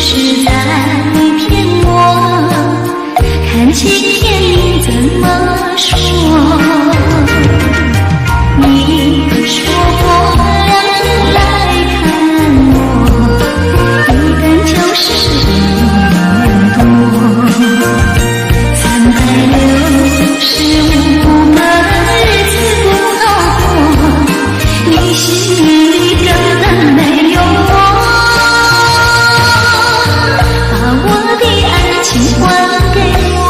是在骗我，看晴天怎么说？你说过让人来看我，一等就是一朵。365个日子不好过，你心里根本没有我，把我的爱情还给我。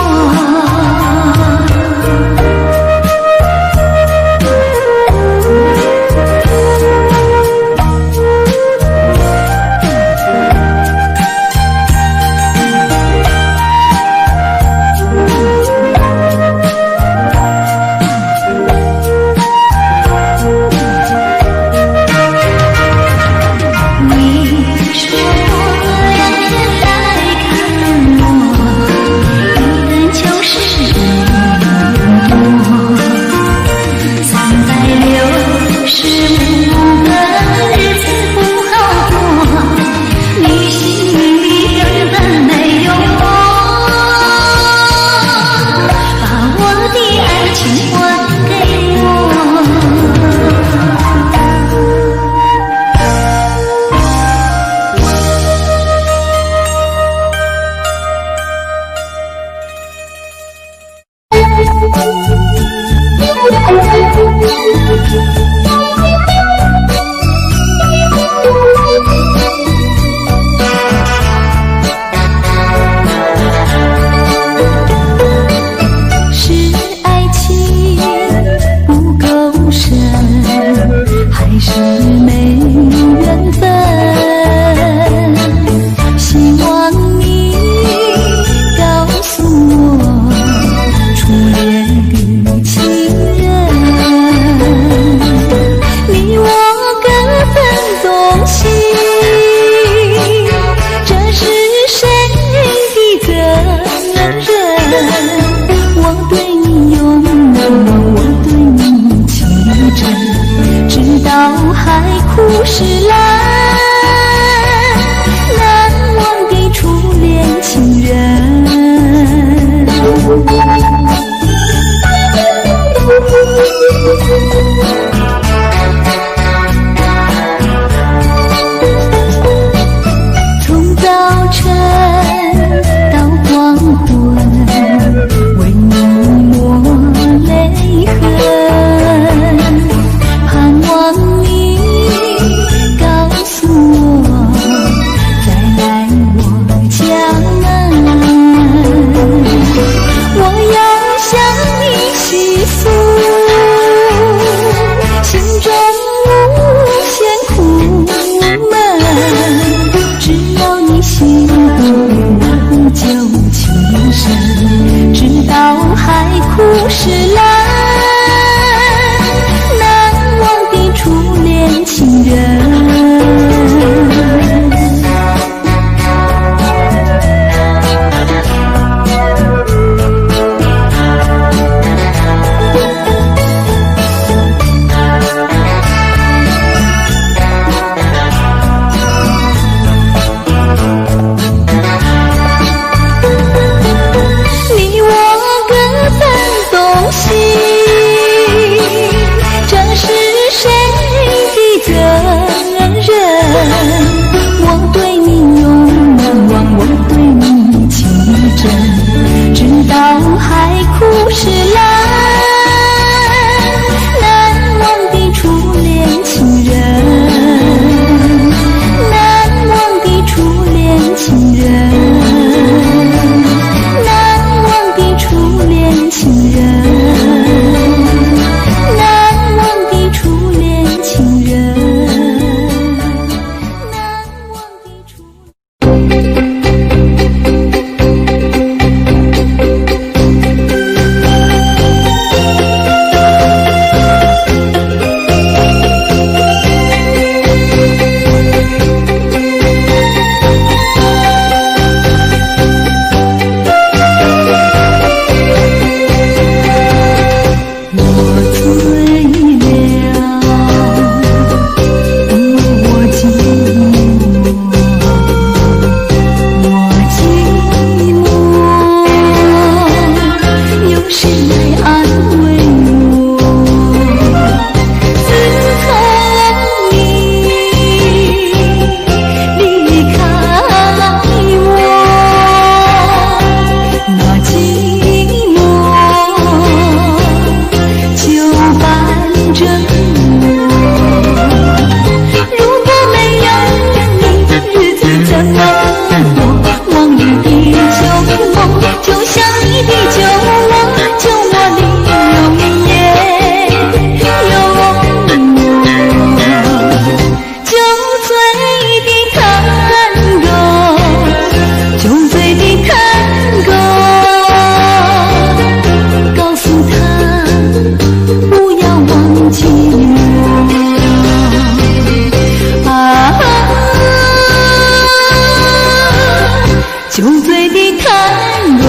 酒醉的探戈。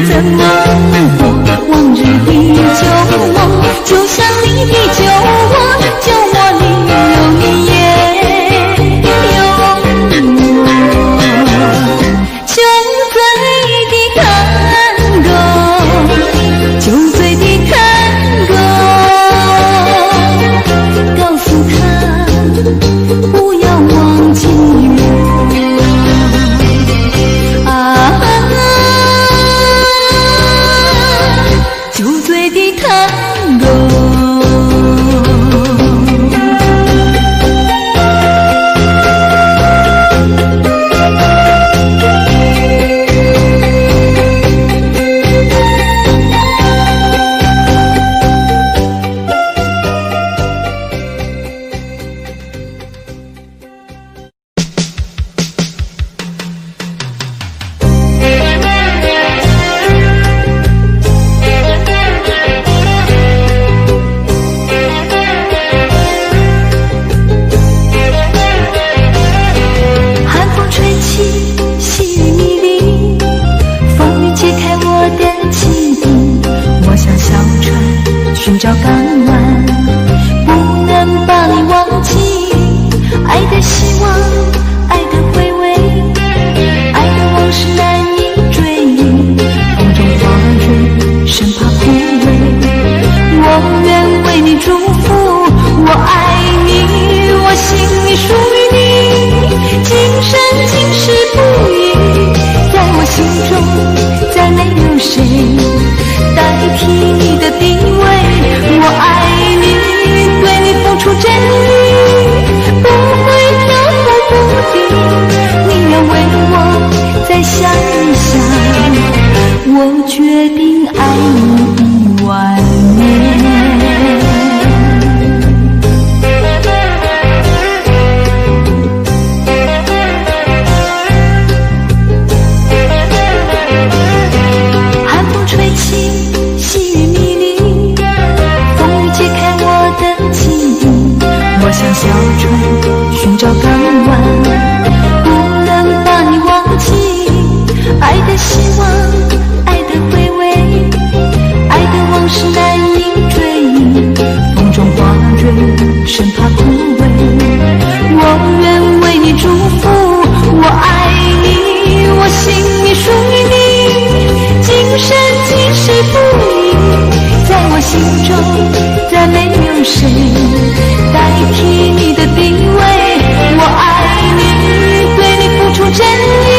怎么过往日的旧梦，就像你的酒窝，酒窝里有你也有我。酒醉的探戈，酒醉的探戈，告诉他不要忘记我。酒醉的探戈。寻找港湾，不能把你忘记。爱的希望，爱的回味，爱的往事难以追忆。风中花蕊，生怕枯萎。我愿为你祝福，我爱你，我心里属于你。今生今世不渝，在我心中再没有谁代替你的地位。我爱你，对你付出真意，不会飘忽不定。你要为我再想一想，我决定爱你10000年。寒风吹起，细雨迷离，风雨解开我的记忆。我像小船寻找港湾，不能把你忘记。爱的希望，爱的回味，爱的往事难以追忆。风中花蕊，生怕枯萎。我愿为你祝福，我爱你，我心里属于你。今生今世不渝，在我心中再没有谁代替你的地位。我爱你，对你付出真意，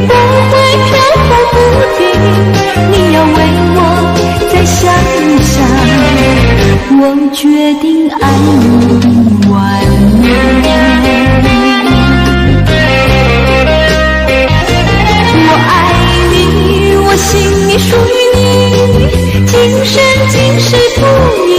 不会飘忽不定。你要为我再想一想，我决定爱你10000年。我爱你，我心里属于你。今生今世不渝，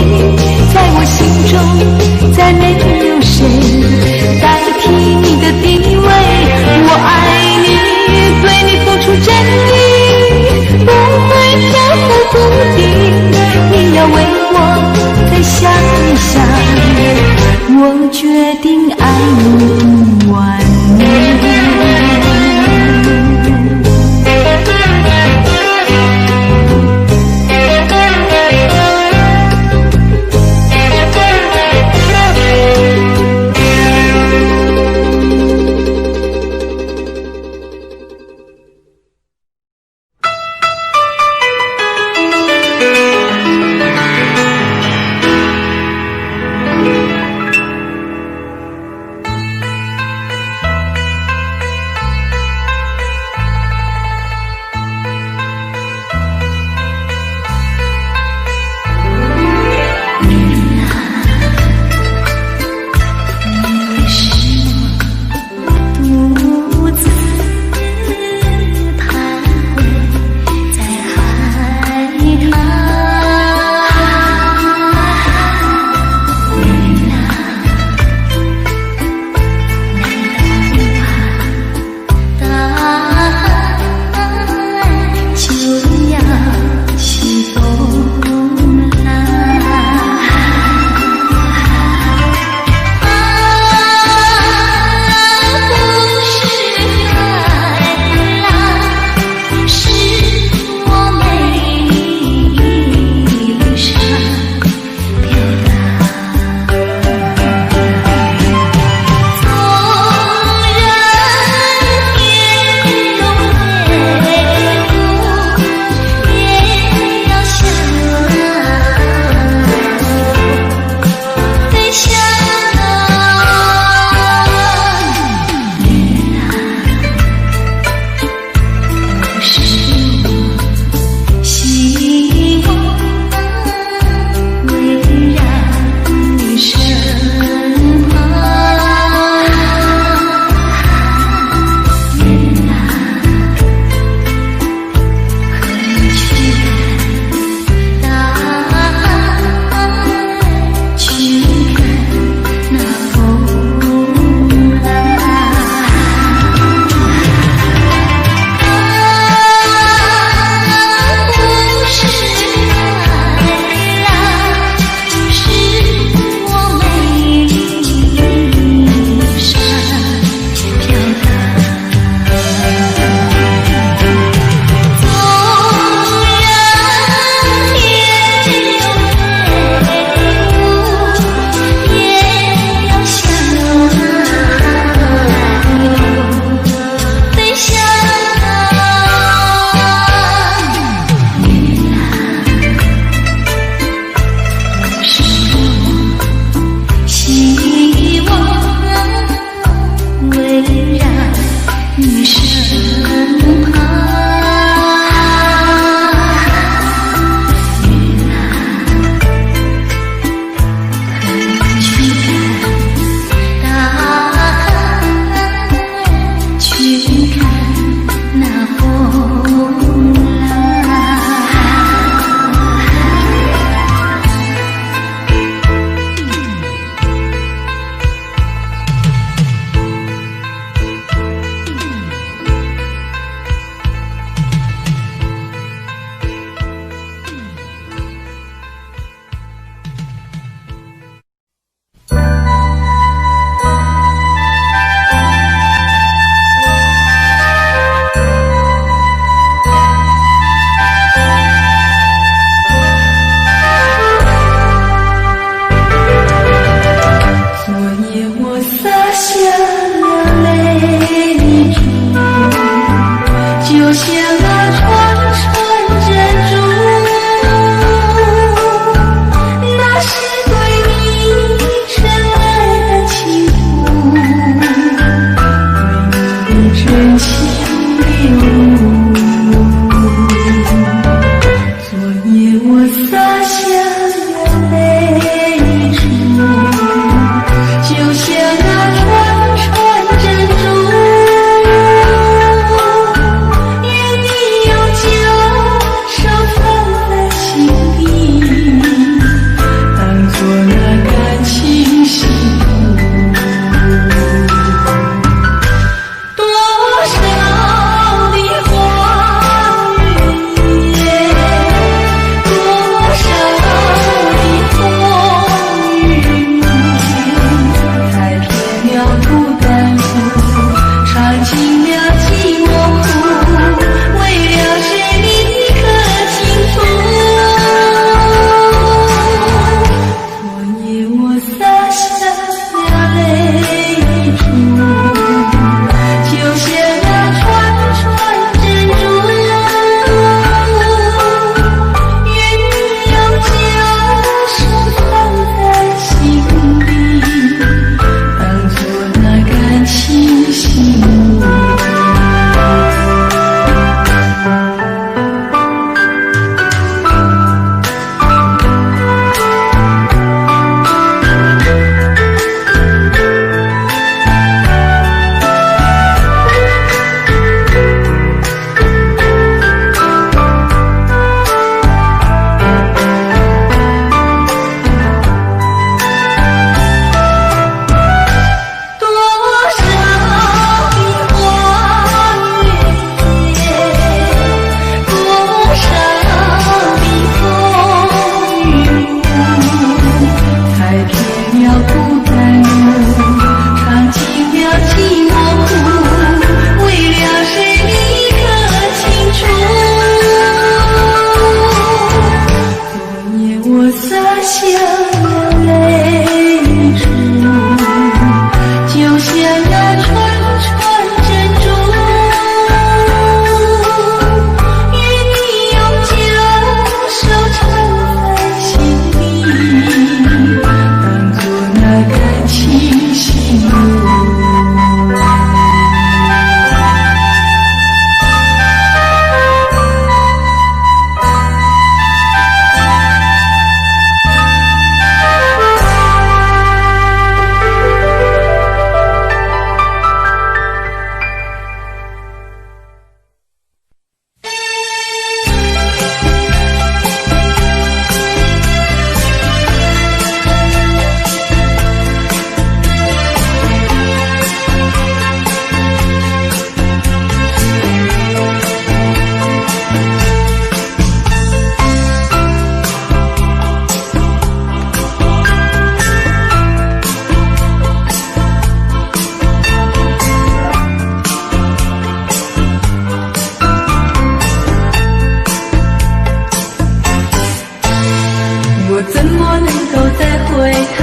我怎么能够再回头？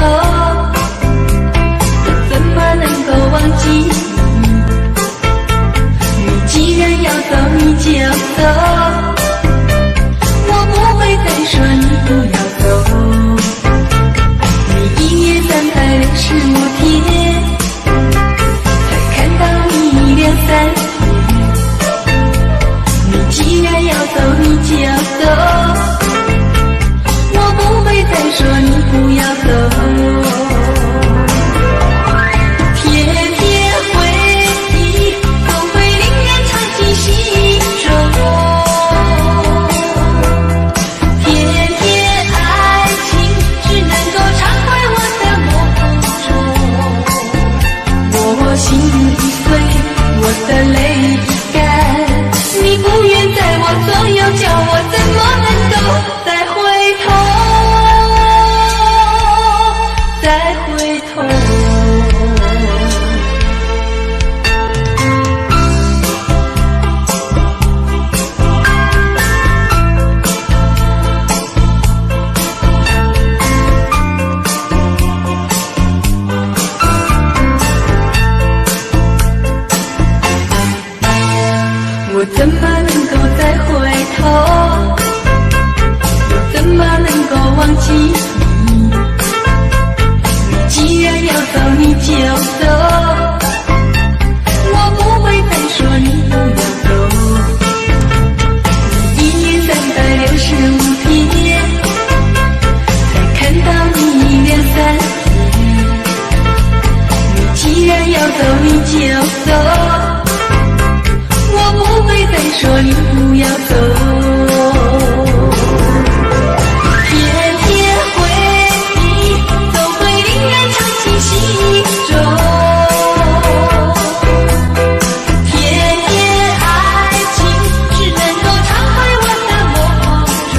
我怎么能够忘记你？你既然要走，你就走，我不会再说你不要走。你1年365天，才看到你2、3天。你既然要走，你就走。再说你不要走，天天回忆总会令人藏进心中，天天爱情只能够常回我的梦中。我心已碎，我的泪已干，你不愿在我左右，叫我怎么能够再回头？再回头，我怎么能够再回头？我怎么能够忘记你？既然要走，你就走，我不会再说你不要走。1年365天，才看到你2、3天。你既然要走，你就走，我不会再说你不要走。心中，天天爱情只能够常回我的梦中。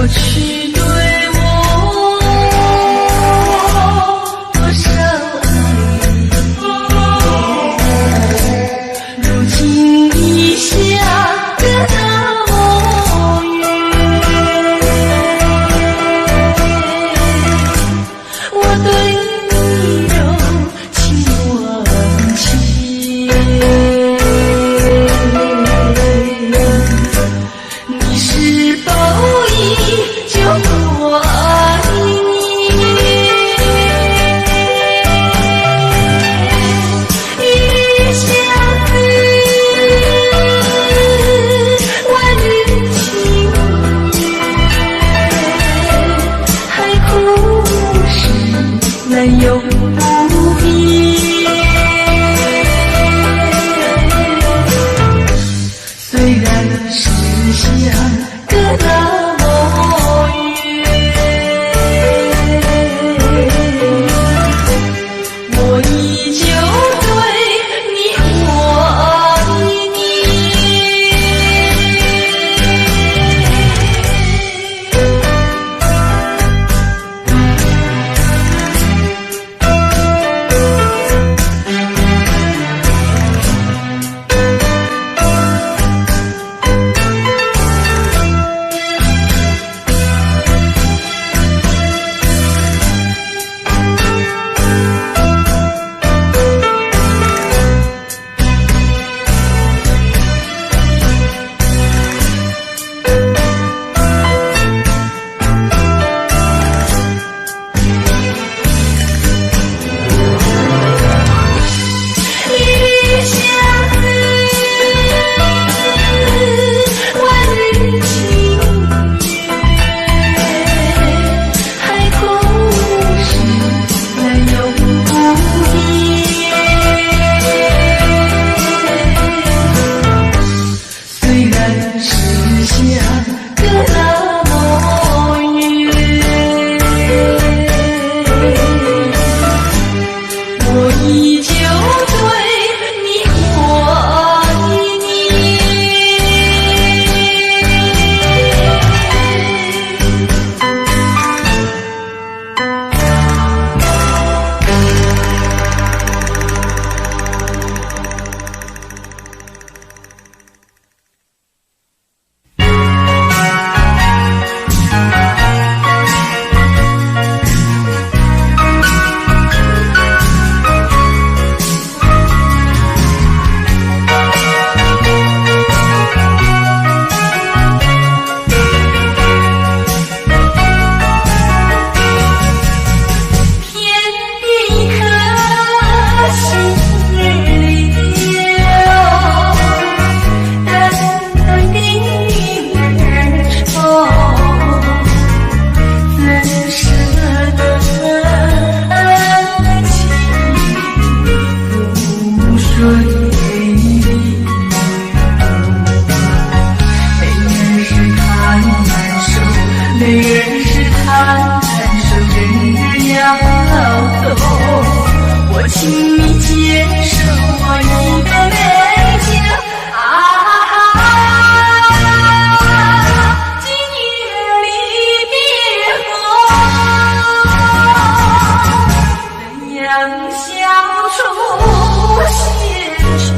去对我多少爱，如今已相隔那么远，我对你柔情忘情，你是否依旧我爱你？一日相思，万日情缘，海枯石烂永不变。虽然是相隔那么远，我依旧对你我爱你。请你接受我一个美酒今夜离别后，怎样消除闲愁？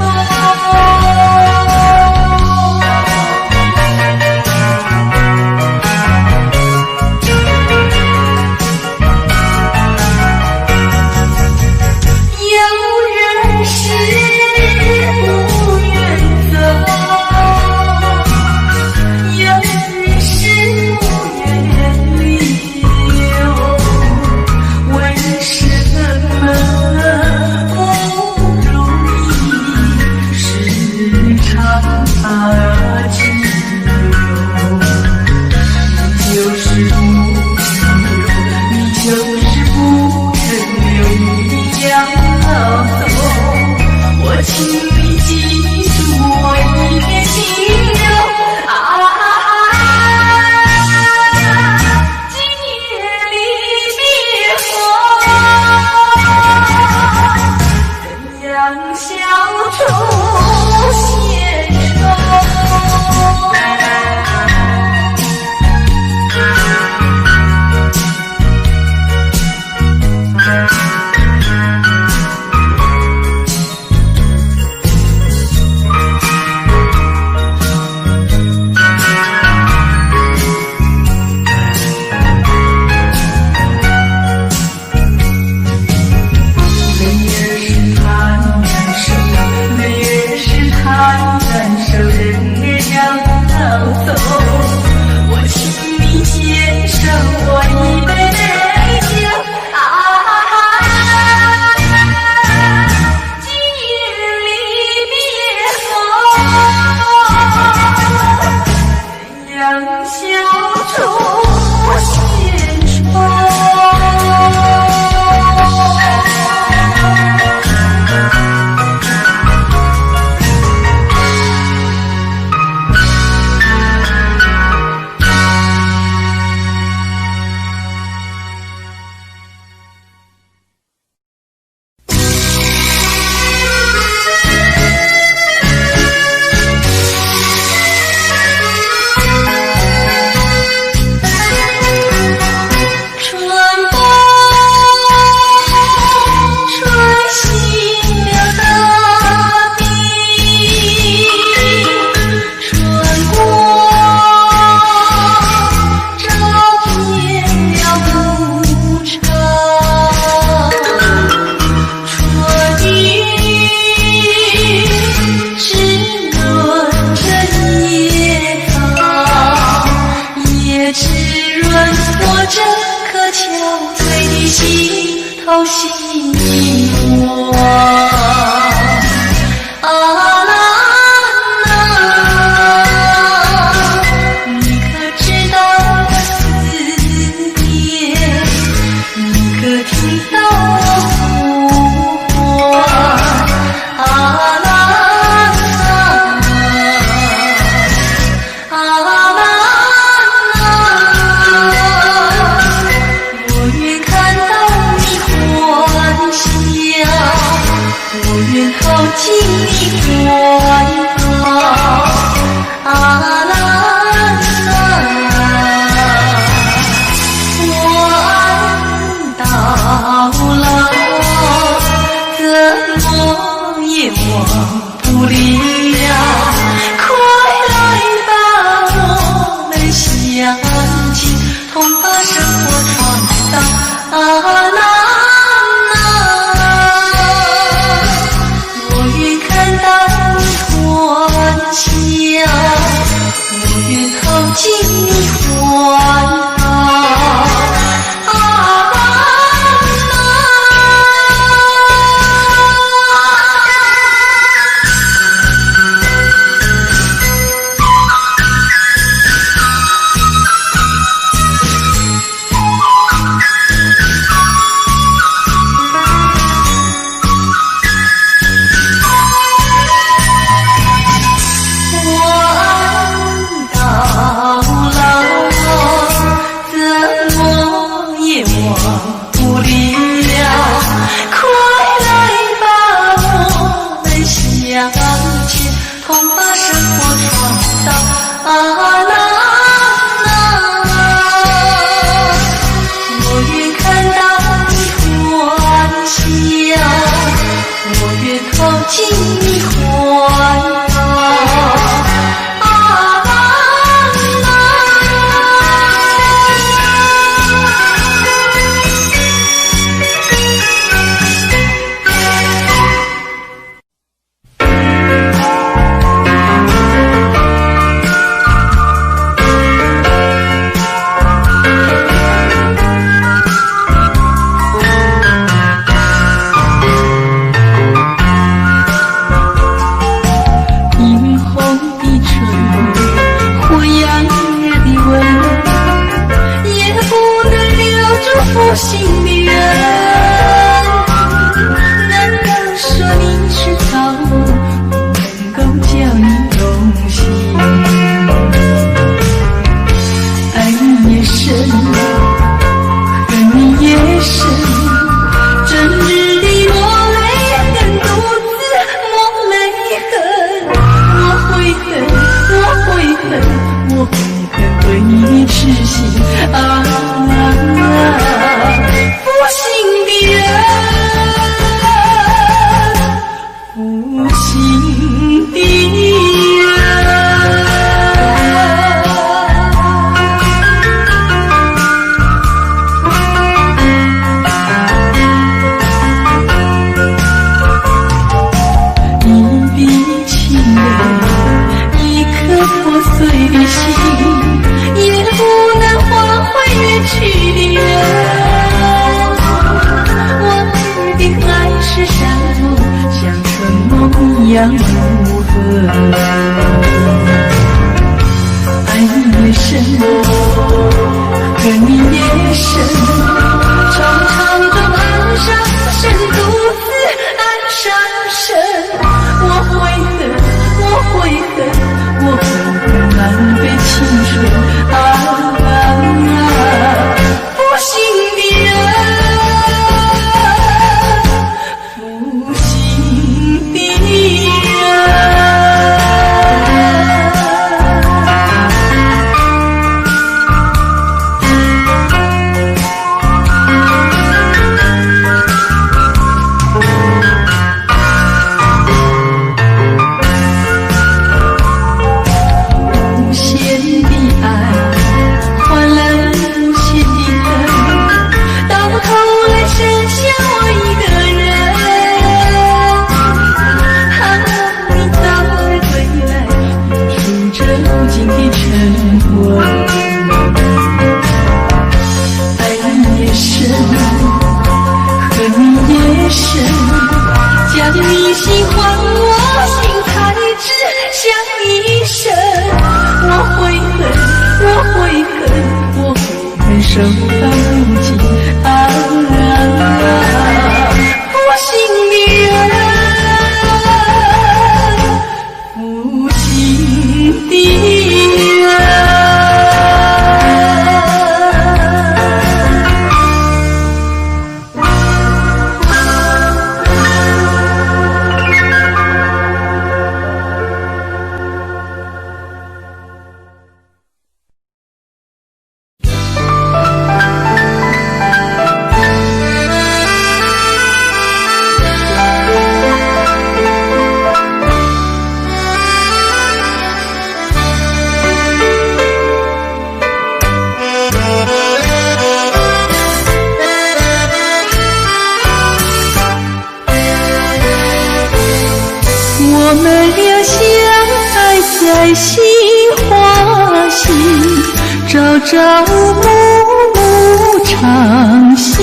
请你记住我一片心柔今夜离别后，怎样消除闲愁？也只润我这颗憔悴的心头心窝。啊啦啦，你可知道我思念？你可听到我呼唤？啊啦啦，啊啦啦，我愿看到你欢笑，我愿靠近你怀抱。啊啦啦，我爱到老，怎么也忘不了。快来吧，我们相亲，同把生活创造。啊啦啦，我愿看到你欢笑，我愿靠近你怀抱。同把生活创造。啊啦啦，我愿看到你欢笑，我愿靠近你怀抱。啊啦心的人，难道说你知道我能够叫你动心？爱你也深，恨你也深，整日的抹泪跟独自抹泪痕。我会恨，我会恨，我会恨对你痴心啊！负心的人，负心的人，一滴清泪，一颗破碎的心，也不能换回原手到如今啊，我心里人，父亲的人。我们俩相爱在杏花溪，朝朝暮暮常相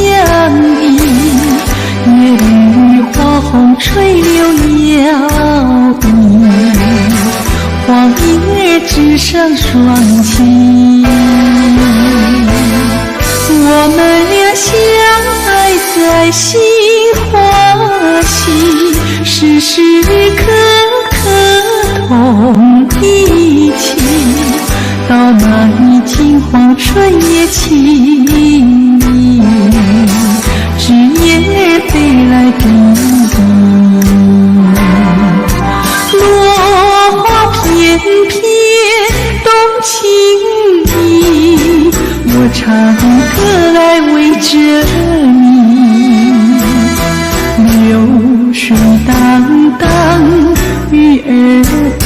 依。夜雨花红吹柳摇曳，黄叶纸上双栖。我们俩相爱在杏花溪，时时刻刻同一起，到那一金黄春也起，枝叶飞来比比，落花翩翩动情意，我唱歌来为着你，流水荡荡鱼儿飞，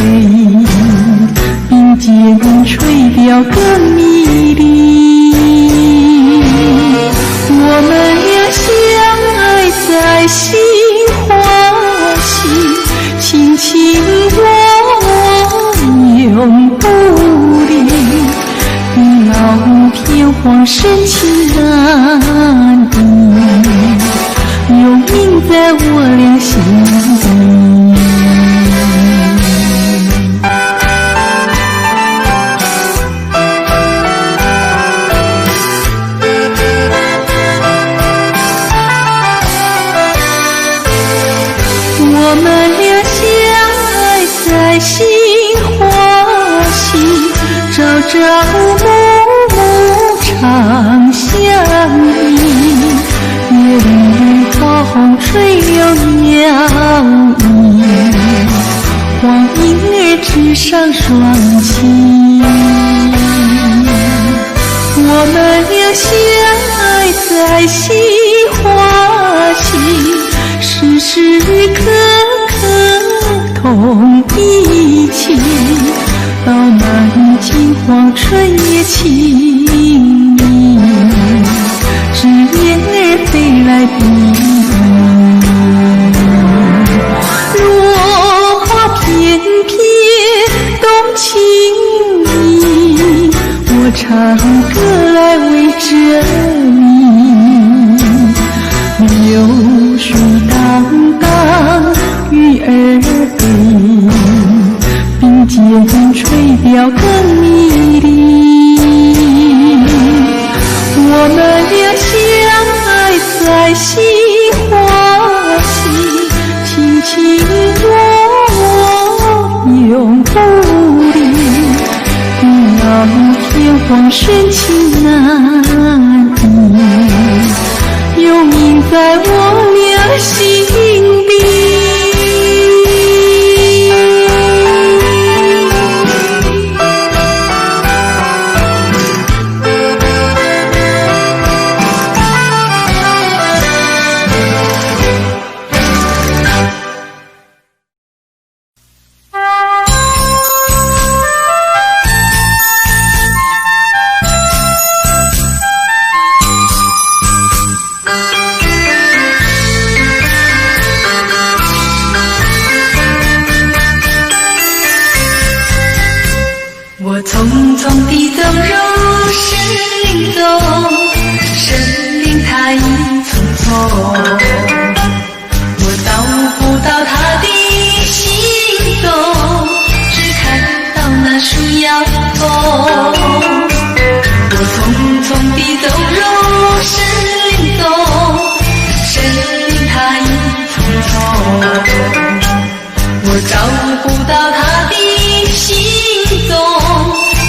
并肩垂钓更迷离。我们俩相爱在杏花溪，卿卿我我永不离，地老天荒深情难移，永印在我俩心底。我们俩相爱在杏花溪，朝朝暮暮常相依。夜里花红吹柳摇曳，黄叶纸上双栖。我们俩相爱在杏花溪，时时刻刻同一起，到那一金黄春也起，枝叶飞来比比，落花翩翩动情意，我唱歌来为着你，流水荡荡鱼儿飞，并肩垂钓更迷离。我们俩相爱在杏花溪，卿卿我我永不离，地老天荒深情难移，永印在我俩心底。匆地走入森林中，森林它一丛丛，我找不到它的行踪，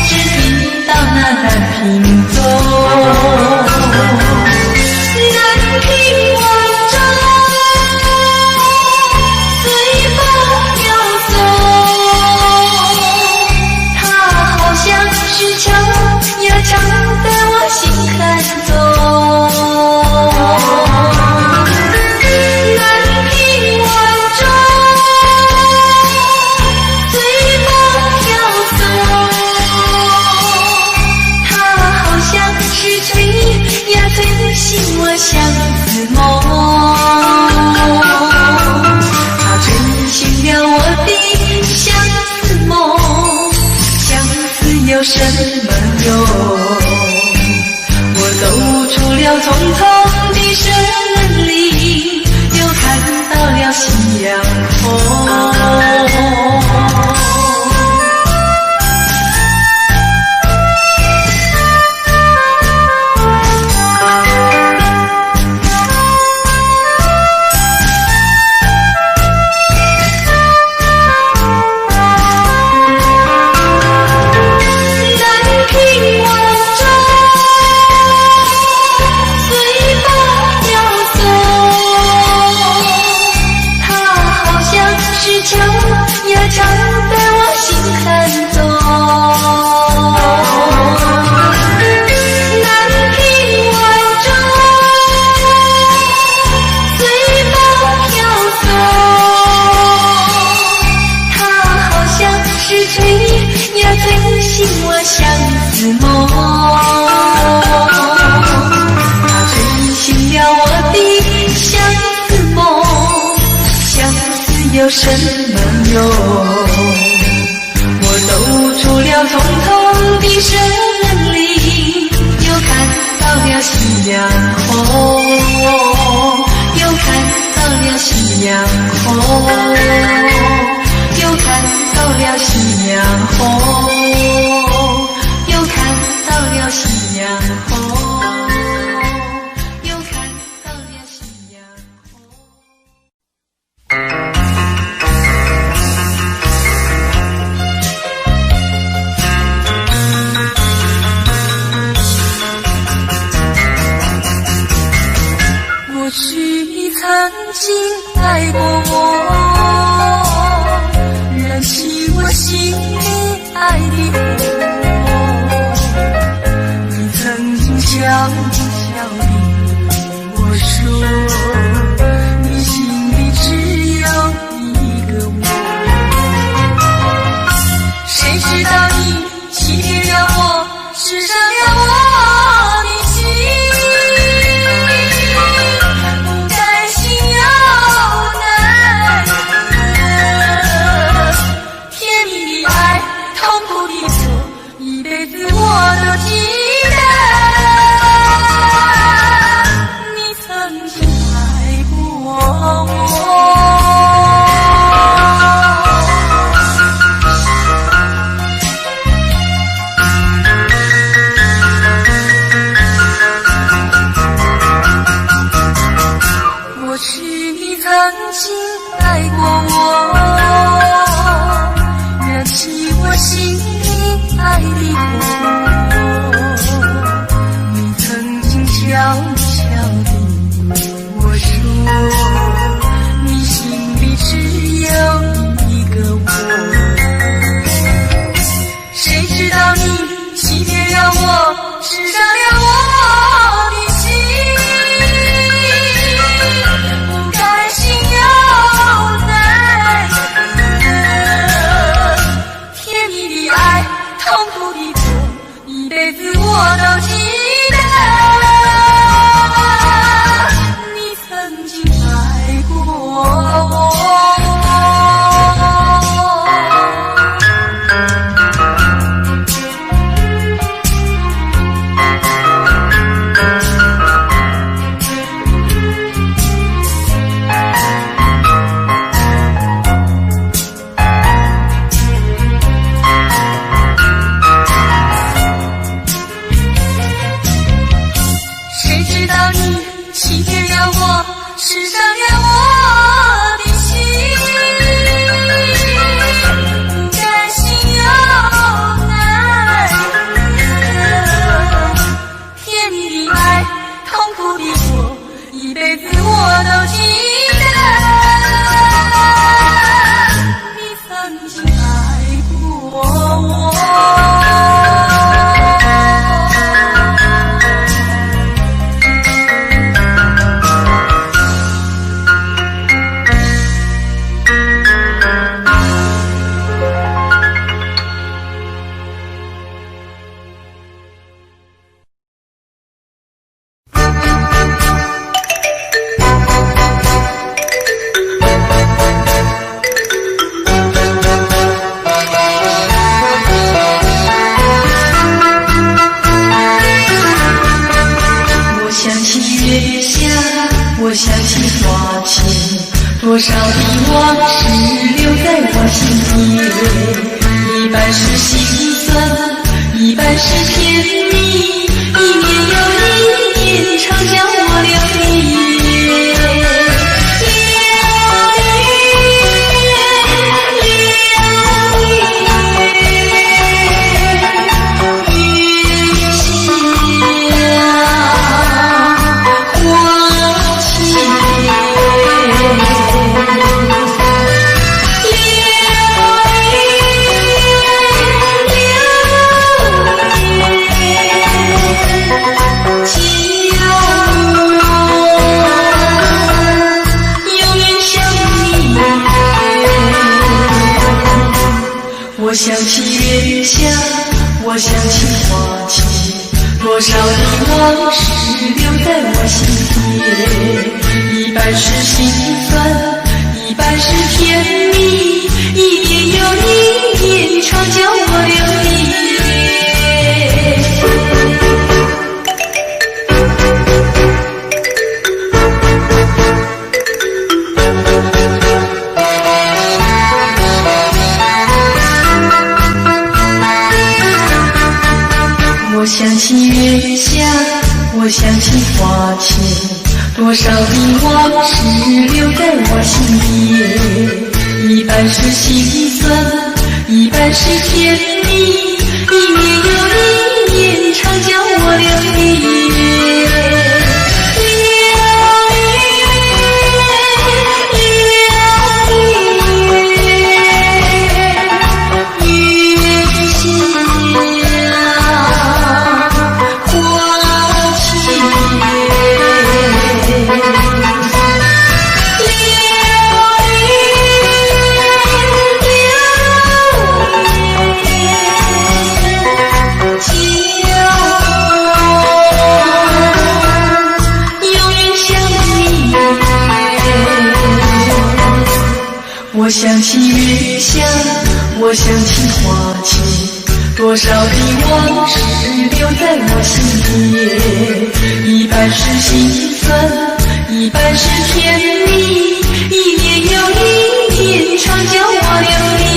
只听到那南屏钟，南屏晚钟随风飘送，它好像是敲呀敲在我心坎中，南屏晚钟随风飘送，它好像是吹呀吹醒我相思梦，它吹醒了我的相思梦，相思有什么用？我走出了重重的森林，又看到了夕阳红。敲在我心坎中，南屏晚钟随风飘送，它好像是吹呀吹醒我相思梦，它吹醒了我的相思梦，相思有什么用？我走出了重重的森林，又看到了夕阳红，又看到了夕阳红，又看到了夕阳红，又看到了夕阳红，又看到了夕阳红。过去你曾经爱过我，燃起我心里爱的火。你曾经悄悄地对我说，你心里只有一个我。谁知道你欺骗了我，失伤了我的心。一辈子我都记得，你曾经爱过我。过去你曾经爱过我，燃起我心爱的火，你曾经悄悄地对我说，你心里只有一个我。谁知道你欺骗了我，失伤了我的心，不甘心又再甜蜜的爱，痛苦的痛，一辈子我都记得。欺骗了我，是伤了我的心，不甘心又奈何，甜蜜的爱，痛苦的我，一辈子我都记得。你曾经爱过我。我想起花前多少的往事留在我心田，一半是心酸，一半是甜蜜，一年又一年，常叫我流离。我想起月下，我想起花前，多少的往事留在我心田，一半是心酸，一半是甜蜜，一年又一年，常叫我流离。我想起月下，我想起花前，多少的往事留在我心田，一半是心酸，一半是甜蜜，一年又一年，常叫我流离。我想起月下，我想起花前，多少的往事留在我心田，一半是心酸，一半是甜蜜，一年又一年，常叫我流离。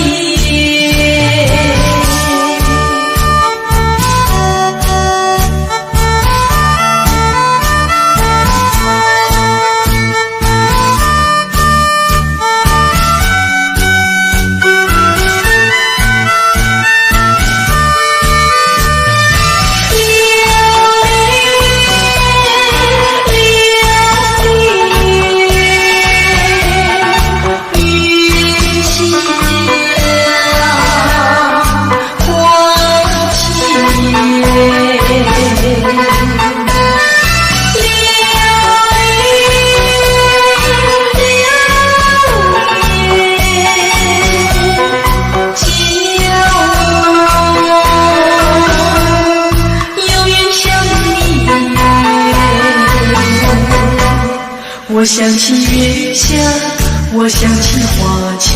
我想起月下，我想起花前，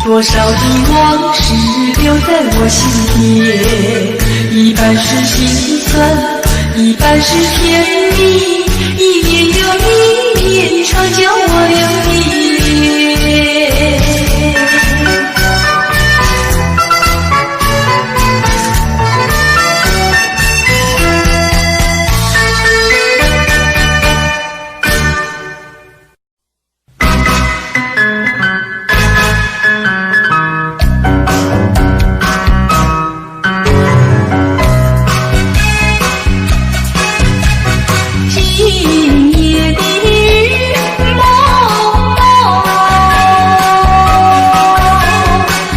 多少的往事留在我心田，一半是心酸，一半是甜蜜，一年又一年，常叫我流离。夜的雨蒙蒙，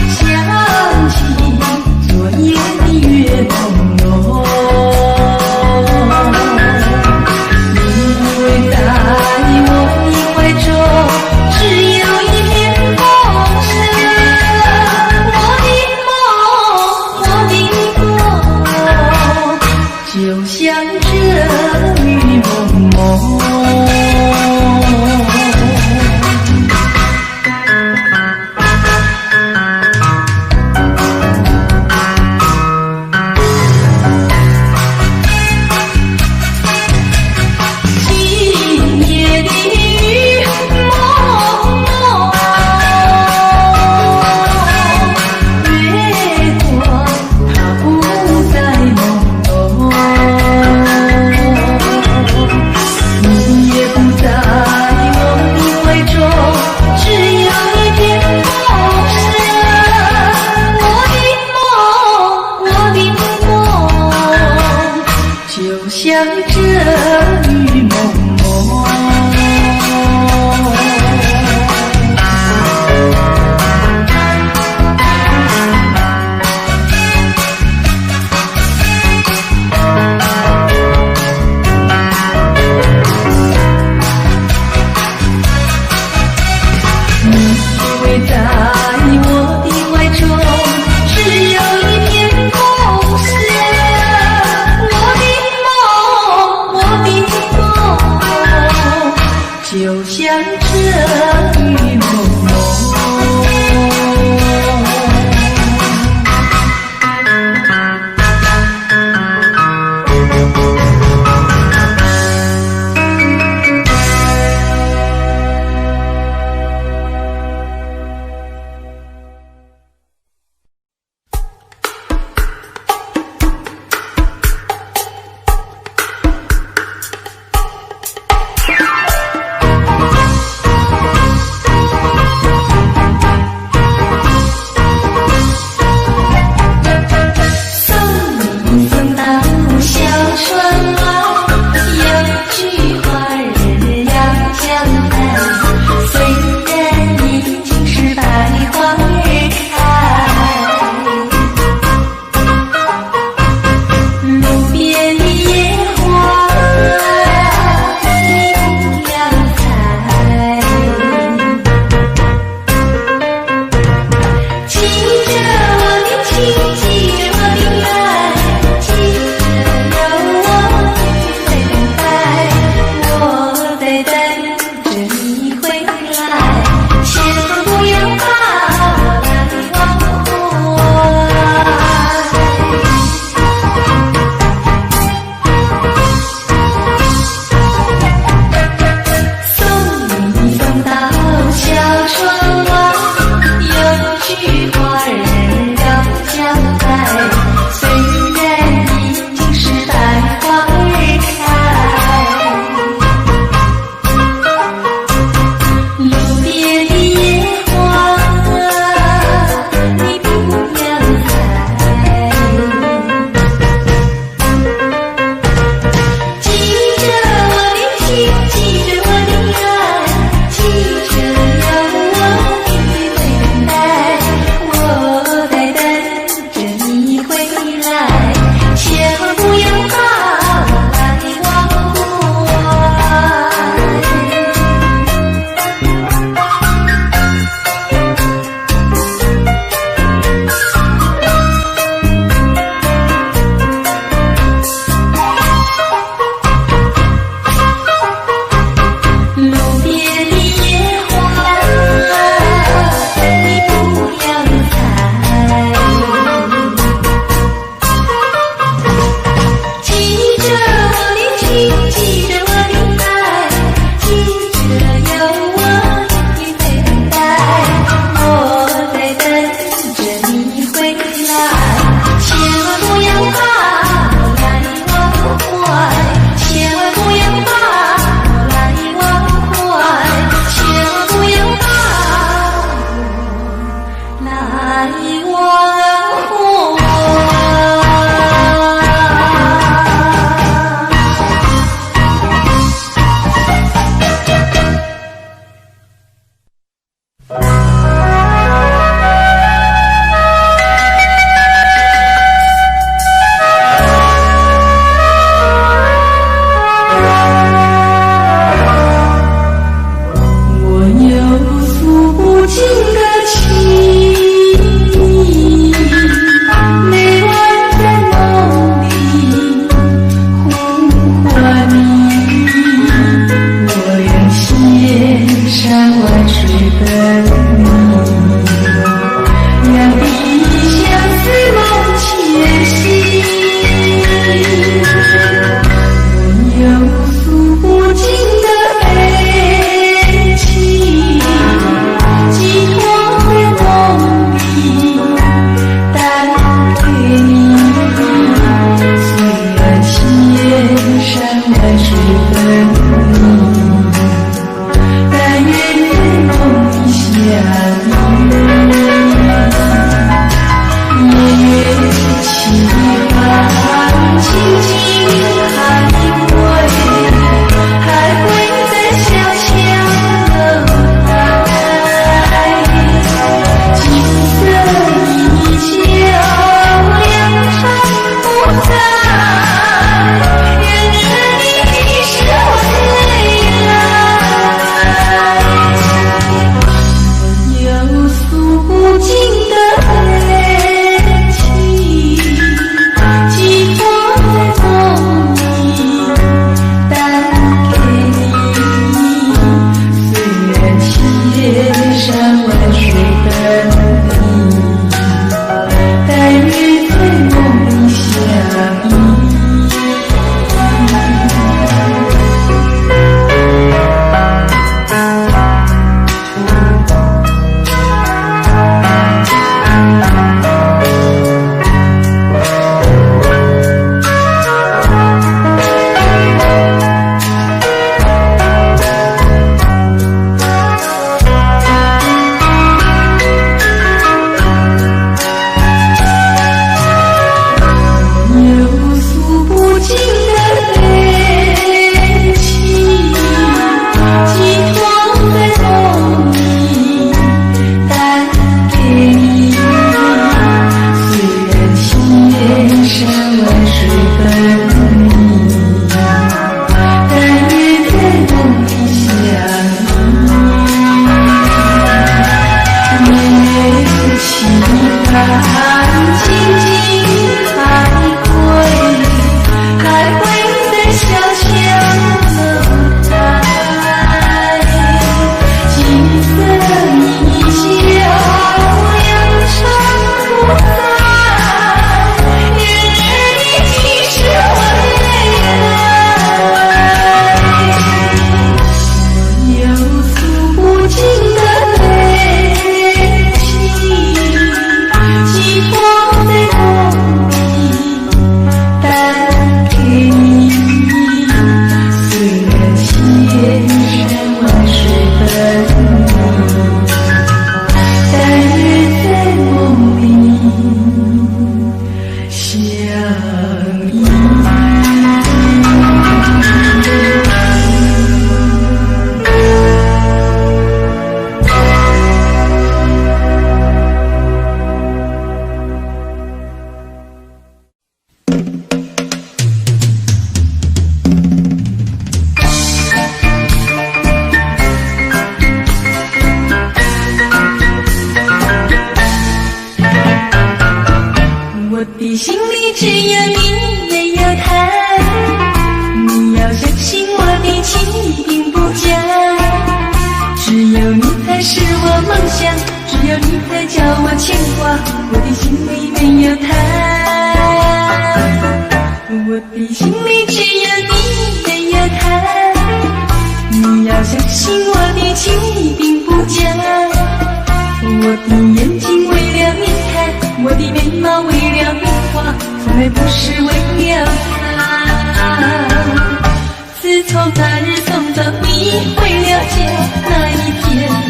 想起昨夜的月朦胧。因为在我的怀中，只有一片风声。我的梦，就像这雨蒙蒙。今夜的雨蒙蒙，月光它不再朦胧，你也不在我的怀中，只有一片风声。我的梦，就像这雨蒙蒙。你依偎在我的怀中，只有一片风声。我的梦，牵挂，我的心里没有他，我的心里只有你，没有他。你要相信我的情意并不假，我的眼睛为了你看，我的眉毛为了你画，从来不是为了他。自从那日送走你回了家，那一天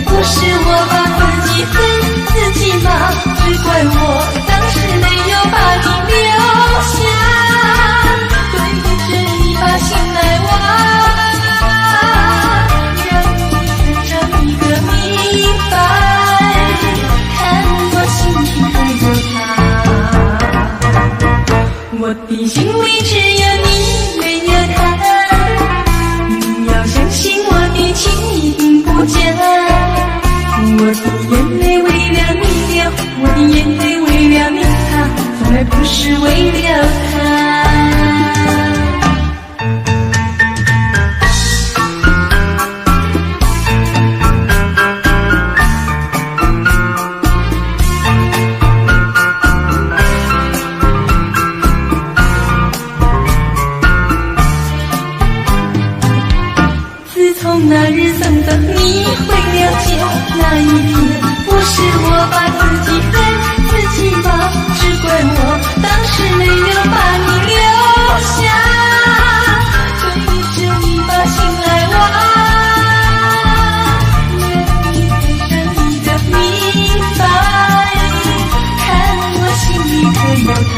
不是我把自己恨自己骂，只怪我当时没有把你留下，对着你把心来挖，让你真一个明白，看我心里可有他，我的心里只有你，没有他。相信我的情意并不假，我的眼泪为了你流，我的眼泪为了你擦，从来不是为了他。从那日送走你回了家，那一天不是我把自己恨自己骂，只怪我当时没有把你留下，追着你把心来挖，愿你配上你的明白，看我心里可有他，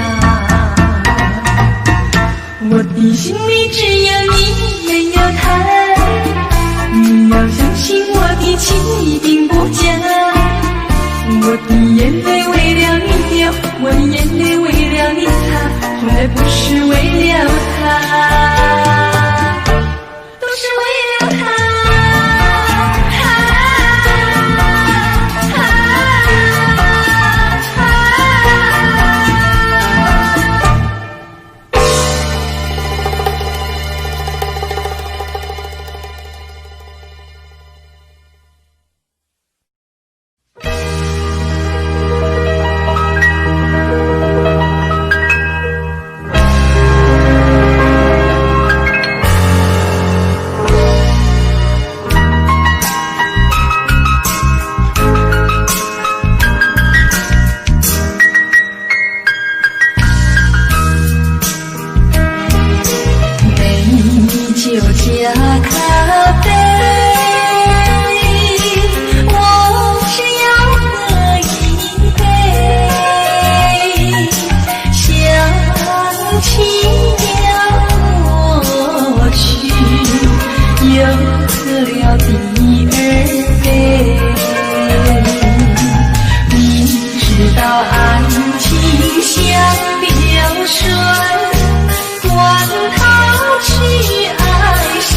我的心里只有你，没有他。你要相信我的情意并不假，我的眼泪为了你流，我的眼泪为了你擦，从来不是为了他，都是为了他。管他去爱谁。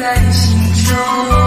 在心中。